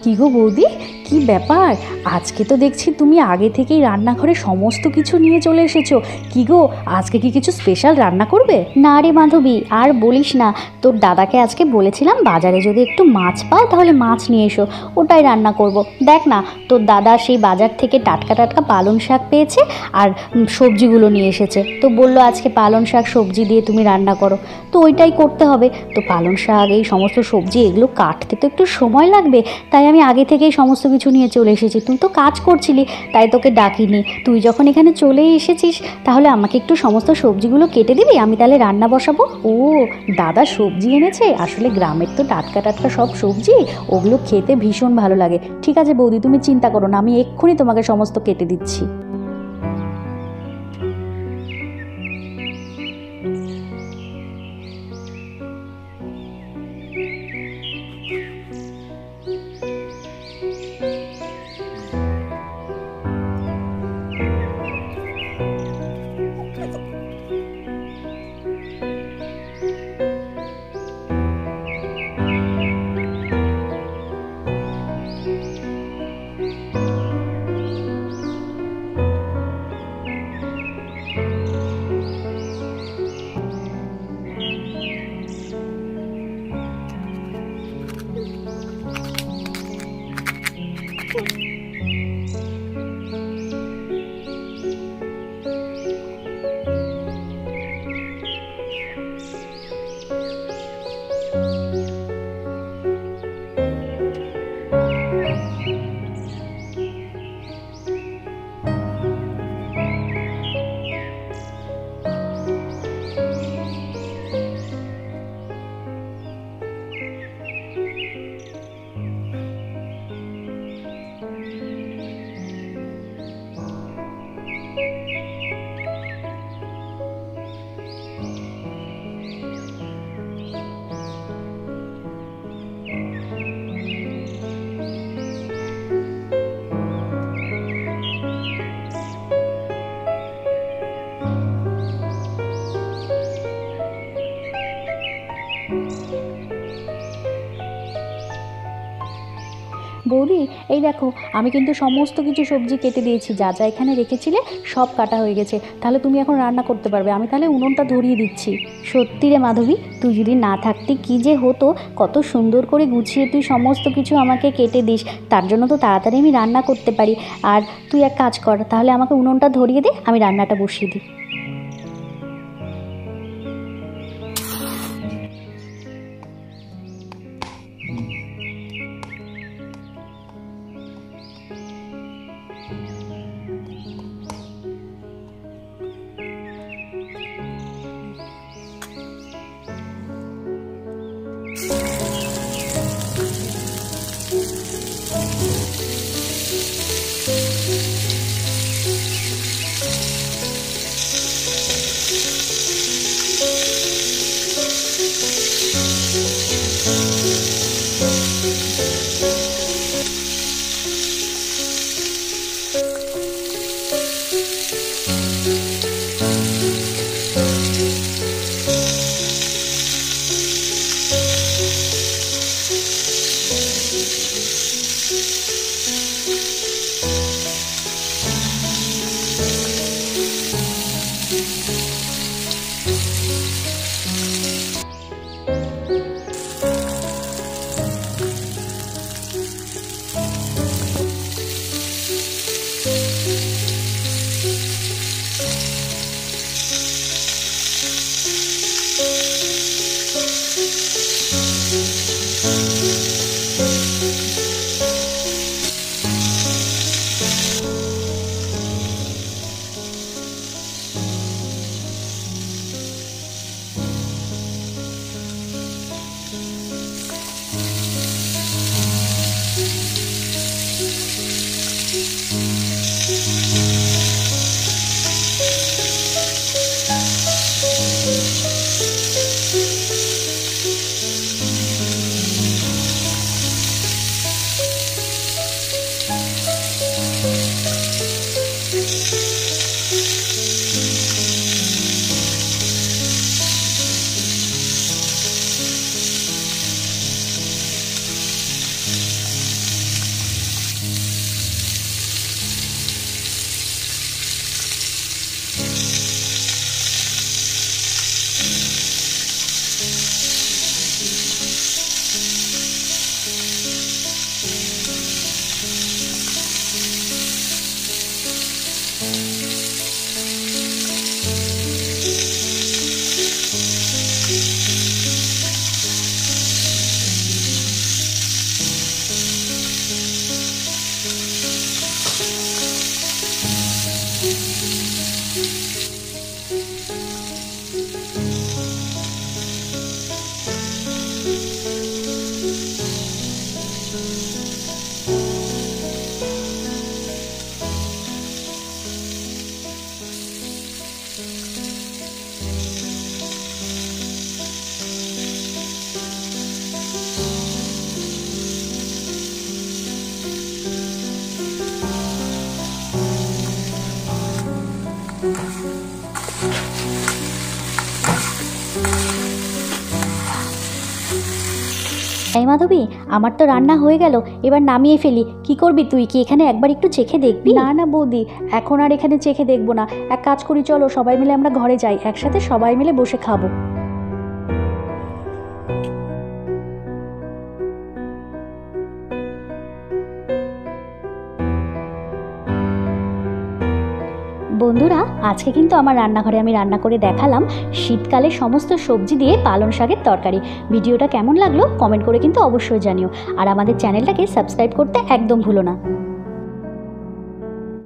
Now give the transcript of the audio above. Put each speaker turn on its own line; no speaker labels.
কি গো বৌদি, কি ব্যাপার? আজকে তো দেখছি তুমি আগে থেকেই রান্নাঘরে সমস্ত কিছু নিয়ে চলে এসেছো। কি গো, আজকে কি কিছু স্পেশাল রান্না করবে?
না রে মাধবী, আর বলিস না। তোর দাদাকে আজকে বলেছিলাম বাজারে যদি একটু মাছ পাও তাহলে মাছ নিয়ে এসো, ওটাই রান্না করব। দেখ না, তোর দাদা সেই বাজার থেকে টাটকা টাটকা পালং শাক পেয়েছে আর সবজিগুলো নিয়ে এসেছে। তো বললো আজকে পালং শাক সবজি দিয়ে তুমি রান্না করো, তো ওইটাই করতে হবে। তো পালং শাক, এই সমস্ত সবজি, এগুলো কাটতে তো একটু সময় লাগবে, তাই আমি আগে থেকেই সমস্ত কিছু নিয়ে চলে এসেছি। তুই তো কাজ করছিলি, তাই তোকে ডাকিনি। তুই যখন এখানে চলে এসেছিস, তাহলে আমাকে একটু সমস্ত সবজিগুলো কেটে দিবি, আমি তাহলে রান্না বসাবো।
ও, দাদা সবজি এনেছে? আসলে গ্রামের তো টাটকা টাটকা সব সবজি, ওগুলো খেতে ভীষণ ভালো লাগে। ঠিক আছে বৌদি, তুমি চিন্তা করো না, আমি এক্ষুনি তোমাকে সমস্ত কেটে দিচ্ছি। বৌদি, এই দেখো, আমি কিন্তু সমস্ত কিছু সবজি কেটে দিয়েছি, যা যা এখানে রেখেছিলে সব কাটা হয়ে গেছে। তাহলে তুমি এখন রান্না করতে পারবে। আমি তাহলে উনুনটা ধরিয়ে দিচ্ছি।
সত্যি রে মাধবী, তুই যদি না থাকতি কি যে হতো। কত সুন্দর করে গুছিয়ে তুই সমস্ত কিছু আমাকে কেটে দিস, তার জন্য তো তাড়াতাড়ি আমি রান্না করতে পারি। আর তুই এক কাজ কর, তাহলে আমাকে উনুনটা ধরিয়ে দে, আমি রান্নাটা বসিয়ে দিই। এই মাধবী, আমার তো রান্না হয়ে গেল, এবার নামিয়ে ফেলি। কি করবি তুই? কি এখানে একবার একটু চেখে দেখবি?
না না বৌদি, এখন আর এখানে চেখে দেখবো না। এক কাজ করি, চলো সবাই মিলে আমরা ঘরে যাই, একসাথে সবাই মিলে বসে খাবো।
বন্ধুরা, আজকে কিন্তু আমার রান্নাঘরে আমি রান্না করে দেখালাম শীতকালে সমস্ত সবজি দিয়ে পালং শাকের তরকারি। ভিডিওটা কেমন লাগলো কমেন্ট করে কিন্তু অবশ্যই জানিও, আর আমাদের চ্যানেলটাকে সাবস্ক্রাইব করতে একদম ভুলো না।